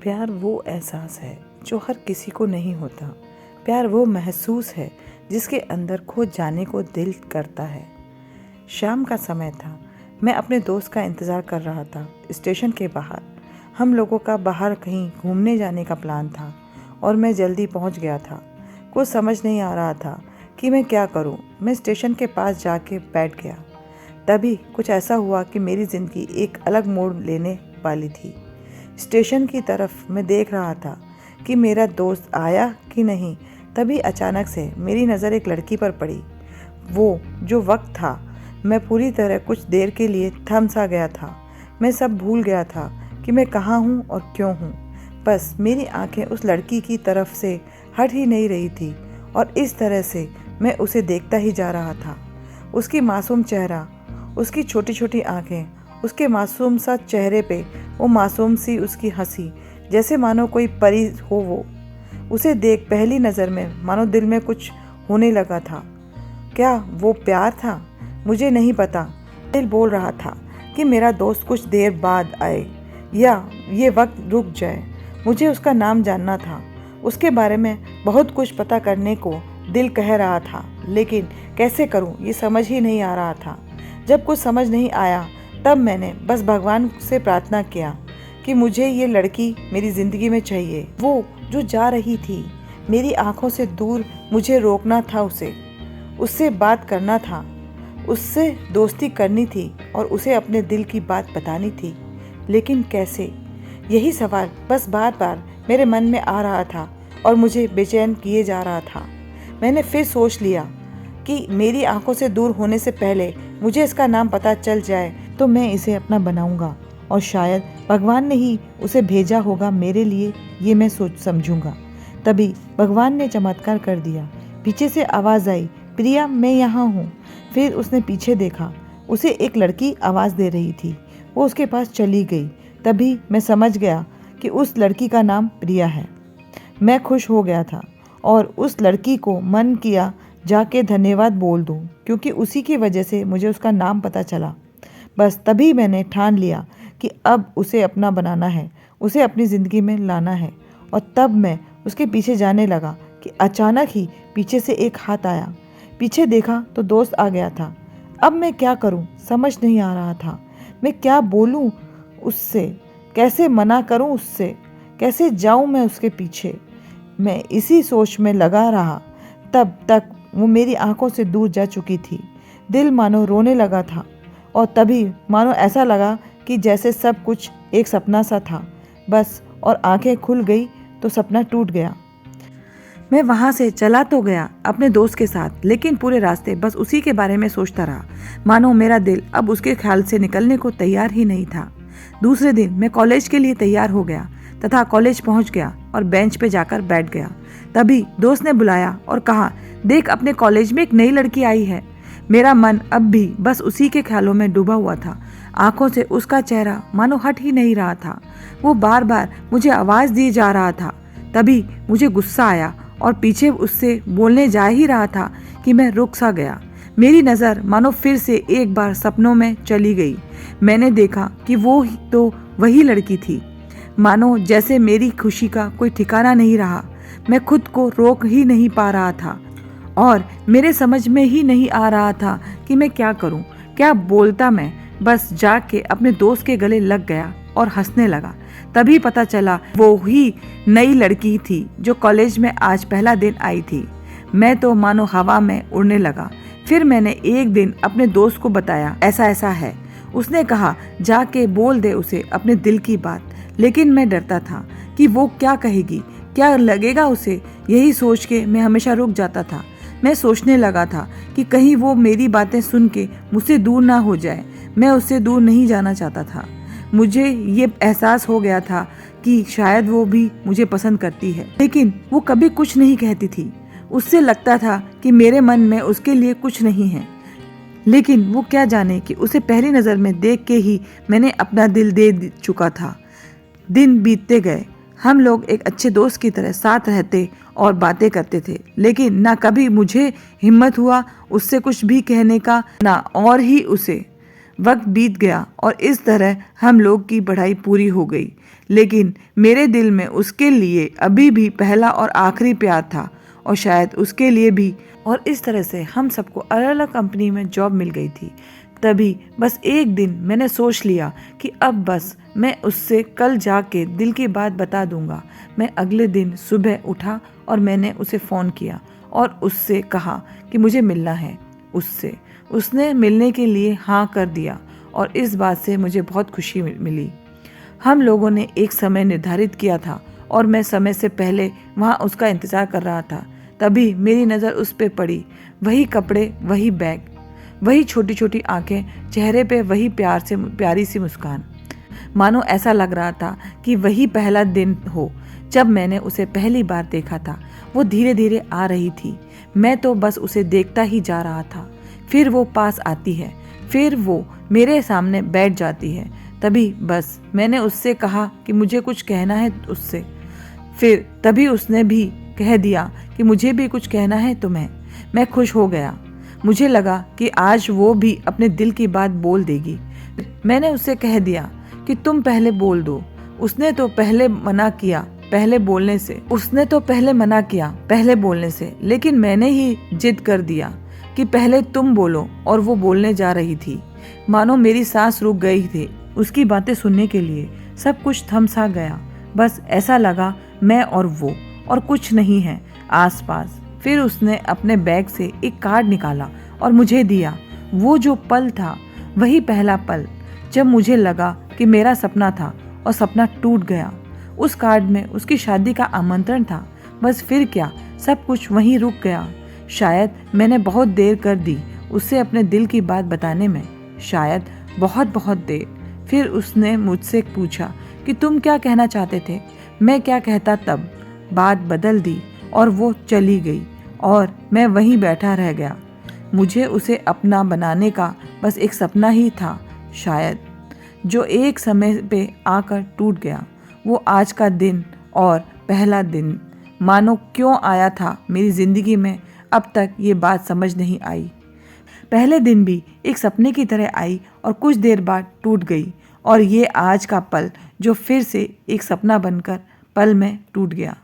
प्यार वो एहसास है जो हर किसी को नहीं होता। प्यार वो महसूस है जिसके अंदर खो जाने को दिल करता है। शाम का समय था। मैं अपने दोस्त का इंतज़ार कर रहा था स्टेशन के बाहर। हम लोगों का बाहर कहीं घूमने जाने का प्लान था और मैं जल्दी पहुंच गया था। कुछ समझ नहीं आ रहा था कि मैं क्या करूं। मैं स्टेशन के पास जाके बैठ गया। तभी कुछ ऐसा हुआ कि मेरी ज़िंदगी एक अलग मोड़ लेने वाली थी। स्टेशन की तरफ मैं देख रहा था कि मेरा दोस्त आया कि नहीं। तभी अचानक से मेरी नज़र एक लड़की पर पड़ी। वो जो वक्त था, मैं पूरी तरह कुछ देर के लिए थम सा गया था। मैं सब भूल गया था कि मैं कहाँ हूँ और क्यों हूँ। बस मेरी आंखें उस लड़की की तरफ से हट ही नहीं रही थी और इस तरह से मैं उसे देखता ही जा रहा था। उसकी मासूम चेहरा, उसकी छोटी छोटी आंखें, उसके मासूम सा चेहरे पे वो मासूम सी उसकी हंसी, जैसे मानो कोई परी हो वो। उसे देख पहली नज़र में मानो दिल में कुछ होने लगा था। क्या वो प्यार था? मुझे नहीं पता। दिल बोल रहा था कि मेरा दोस्त कुछ देर बाद आए या ये वक्त रुक जाए। मुझे उसका नाम जानना था। उसके बारे में बहुत कुछ पता करने को दिल कह रहा था, लेकिन कैसे करूं ये समझ ही नहीं आ रहा था। जब कुछ समझ नहीं आया तब मैंने बस भगवान से प्रार्थना किया कि मुझे ये लड़की मेरी ज़िंदगी में चाहिए। वो जो जा रही थी मेरी आंखों से दूर, मुझे रोकना था उससे बात करना था, उससे दोस्ती करनी थी और उसे अपने दिल की बात बतानी थी। लेकिन कैसे? यही सवाल बस बार बार मेरे मन में आ रहा था और मुझे बेचैन किए जा रहा था। मैंने फिर सोच लिया कि मेरी आंखों से दूर होने से पहले मुझे इसका नाम पता चल जाए तो मैं इसे अपना बनाऊंगा और शायद भगवान ने ही उसे भेजा होगा मेरे लिए, ये मैं सोच समझूंगा। तभी भगवान ने चमत्कार कर दिया। पीछे से आवाज़ आई, प्रिया मैं यहाँ हूँ। फिर उसने पीछे देखा। उसे एक लड़की आवाज़ दे रही थी। वो उसके पास चली गई। तभी मैं समझ गया कि उस लड़की का नाम प्रिया है। मैं खुश हो गया था और उस लड़की को मन किया जाके धन्यवाद बोल दूं, क्योंकि उसी की वजह से मुझे उसका नाम पता चला। बस तभी मैंने ठान लिया कि अब उसे अपना बनाना है, उसे अपनी ज़िंदगी में लाना है। और तब मैं उसके पीछे जाने लगा कि अचानक ही पीछे से एक हाथ आया। पीछे देखा तो दोस्त आ गया था। अब मैं क्या करूं समझ नहीं आ रहा था। मैं क्या बोलूं उससे, कैसे मना करूं उससे, कैसे जाऊं मैं उसके पीछे। मैं इसी सोच में लगा रहा। तब तक वो मेरी आंखों से दूर जा चुकी थी। दिल मानो रोने लगा था और तभी मानो ऐसा लगा कि जैसे सब कुछ एक सपना सा था बस, और आंखें खुल गई तो सपना टूट गया। मैं वहाँ से चला तो गया अपने दोस्त के साथ, लेकिन पूरे रास्ते बस उसी के बारे में सोचता रहा। मानो मेरा दिल अब उसके ख्याल से निकलने को तैयार ही नहीं था। दूसरे दिन मैं कॉलेज के लिए तैयार हो गया तथा कॉलेज पहुँच गया और बेंच पे जाकर बैठ गया। तभी दोस्त ने बुलाया और कहा, देख अपने कॉलेज में एक नई लड़की आई है। मेरा मन अब भी बस उसी के ख्यालों में डूबा हुआ था। आंखों से उसका चेहरा मानो हट ही नहीं रहा था। वो बार बार मुझे आवाज़ दिए जा रहा था। तभी मुझे गुस्सा आया और पीछे उससे बोलने जा ही रहा था कि मैं रुक सा गया। मेरी नज़र मानो फिर से एक बार सपनों में चली गई। मैंने देखा कि वो तो वही लड़की थी। मानो जैसे मेरी खुशी का कोई ठिकाना नहीं रहा। मैं खुद को रोक ही नहीं पा रहा था और मेरे समझ में ही नहीं आ रहा था कि मैं क्या करूं, क्या बोलता। मैं बस जाके अपने दोस्त के गले लग गया और हंसने लगा। तभी पता चला वो ही नई लड़की थी जो कॉलेज में आज पहला दिन आई थी। मैं तो मानो हवा में उड़ने लगा। फिर मैंने एक दिन अपने दोस्त को बताया, ऐसा ऐसा है। उसने कहा, जाके बोल दे उसे अपने दिल की बात। लेकिन मैं डरता था कि वो क्या कहेगी, क्या लगेगा उसे। यही सोच के मैं हमेशा रुक जाता था। मैं सोचने लगा था कि कहीं वो मेरी बातें सुन के मुझसे दूर ना हो जाए। मैं उससे दूर नहीं जाना चाहता था। मुझे ये एहसास हो गया था कि शायद वो भी मुझे पसंद करती है, लेकिन वो कभी कुछ नहीं कहती थी। उससे लगता था कि मेरे मन में उसके लिए कुछ नहीं है। लेकिन वो क्या जाने कि उसे पहली नज़र में देख के ही मैंने अपना दिल दे चुका था। दिन बीतते गए। हम लोग एक अच्छे दोस्त की तरह साथ रहते और बातें करते थे, लेकिन ना कभी मुझे हिम्मत हुआ उससे कुछ भी कहने का, ना और ही उसे। वक्त बीत गया और इस तरह हम लोग की पढ़ाई पूरी हो गई, लेकिन मेरे दिल में उसके लिए अभी भी पहला और आखिरी प्यार था और शायद उसके लिए भी। और इस तरह से हम सबको अलग अलग कंपनी में जॉब मिल गई थी। तभी बस एक दिन मैंने सोच लिया कि अब बस मैं उससे कल जाके दिल की बात बता दूंगा। मैं अगले दिन सुबह उठा और मैंने उसे फ़ोन किया और उससे कहा कि मुझे मिलना है उससे। उसने मिलने के लिए हाँ कर दिया और इस बात से मुझे बहुत खुशी मिली। हम लोगों ने एक समय निर्धारित किया था और मैं समय से पहले वहाँ उसका इंतज़ार कर रहा था। तभी मेरी नज़र उस पे पड़ी। वही कपड़े, वही बैग, वही छोटी छोटी आंखें, चेहरे पे वही प्यारी सी मुस्कान। मानो ऐसा लग रहा था कि वही पहला दिन हो जब मैंने उसे पहली बार देखा था। वो धीरे धीरे आ रही थी। मैं तो बस उसे देखता ही जा रहा था। फिर वो पास आती है, फिर वो मेरे सामने बैठ जाती है। तभी बस मैंने उससे कहा कि मुझे कुछ कहना है उससे। फिर तभी उसने भी कह दिया कि मुझे भी कुछ कहना है तुम्हें। मैं खुश हो गया। मुझे लगा कि आज वो भी अपने दिल की बात बोल देगी। मैंने उससे कह दिया कि तुम पहले बोल दो। उसने तो पहले मना किया पहले बोलने से, लेकिन मैंने ही जिद कर दिया कि पहले तुम बोलो और वो बोलने जा रही थी। मानो मेरी सांस रुक गई थी। उसकी बातें सुनने के लिए सब कुछ थम सा गया। बस ऐसा लगा मैं और वो और कुछ नहीं है आसपास। फिर उसने अपने बैग से एक कार्ड निकाला और मुझे दिया। वो जो पल था वही पहला पल जब मुझे लगा कि मेरा सपना था और सपना टूट गया। उस कार्ड में उसकी शादी का आमंत्रण था। बस फिर क्या, सब कुछ वहीं रुक गया। शायद मैंने बहुत देर कर दी उससे अपने दिल की बात बताने में, शायद बहुत बहुत देर। फिर उसने मुझसे पूछा कि तुम क्या कहना चाहते थे। मैं क्या कहता तब। बात बदल दी और वो चली गई और मैं वहीं बैठा रह गया। मुझे उसे अपना बनाने का बस एक सपना ही था शायद, जो एक समय पे आकर टूट गया। वो आज का दिन और पहला दिन मानो क्यों आया था मेरी ज़िंदगी में, अब तक ये बात समझ नहीं आई। पहले दिन भी एक सपने की तरह आई और कुछ देर बाद टूट गई, और ये आज का पल जो फिर से एक सपना बनकर पल में टूट गया।